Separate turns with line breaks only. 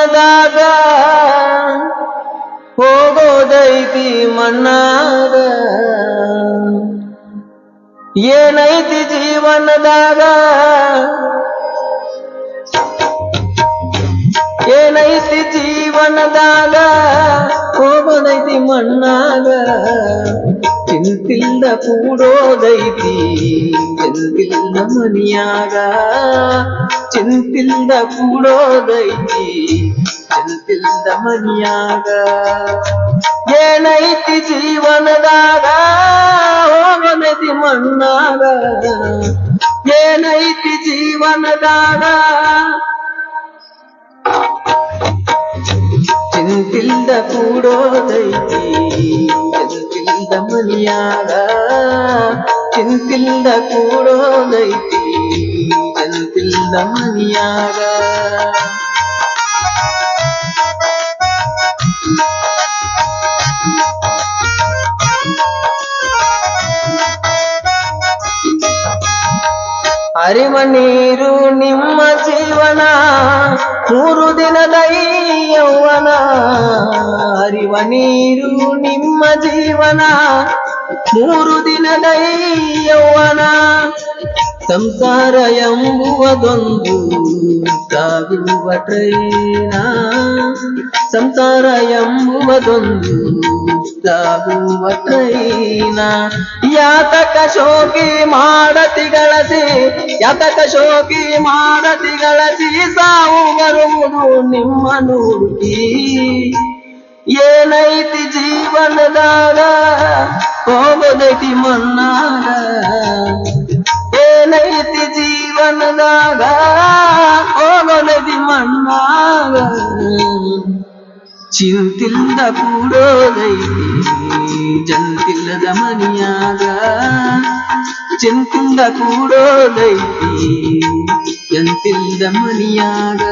ಜೀವನದಾಗ ಹೋಗೋದೈತಿ ಮಣ್ಣಾಗ ಏನೈತಿ ಜೀವನದಾಗ ಏನೈತಿ ಜೀವನದಾಗ ಹೋಗೋದೈತಿ ಮಣ್ಣಾಗ ಚಿಂತಿಲ್ದ ಕೂಡೋದೈತಿ ಚಿಂತಿಲ್ದ ಮನಿಯಾಗ ಚಿಂತಿಲ್ದ ಕೂಡೋದೈತಿ ಚಿಂತಿಲ್ದ ಮನಿಯಾಗ ಏನೈತಿ ಜೀವನದಾಗ ಹೋಗೋದೈತಿ ಮಣ್ಣಾಗ ಏನೈತಿ ಜೀವನದಾಗ ಚಿಂತಿಲ್ದ ಕೂಡೋದೈತಿ ಚಿಂತಿಲ್ದ ಮನಿಯಾಗ ಚಿಂತಿಲ್ದ ಕೂಡೋದೈತಿ ಚಿಂತಿಲ್ದ ಮನಿಯಾಗ ಹರಿವ ನೀರು ನಿಮ್ಮ ಜೀವನ 3 ದಿನದ ಯೌವನ ಹರಿವ ನೀರು ನಿಮ್ಮ ಜೀವನ 3 ದಿನದ ಯೌವನ ಸಂಸಾರ ಎಂಬುವುದೊಂದು ಸಾಗುವ ಟ್ರೈನ ಸಂಸಾರ ಎಂಬುವುದೊಂದು ಸಾಗುವ ಟ್ರೈನ ಯಾತಕ ಶೋಕಿ ಮಾಡತಿ ಗಳಸಿ ಯಾತಕ ಶೋಕಿ ಮಾಡತಿ ಗಳಸಿ ಸಾವು ಬರುವುದು ನಿಮ್ಮ ನುಡುಕಿ ಏನೈತಿ ಜೀವನದಾಗ ಹೋಗೋದೈತಿ ಮಣ್ಣಾಗ ಏನೈತಿ ಜೀವನದಾಗ ಹೋಗೋದೈತಿ ಮಣ್ಣಾಗ ಚಿಂತಿಲ್ದ ಕೂಡೋದೈತಿ ಜಂತಿಲ್ಲದ ಮನಿಯಾಗ ಚಿಂತಿಲ್ದ ಕೂಡೋದೈತಿ ಜಂತಿಲ್ದ ಮನಿಯಾಗ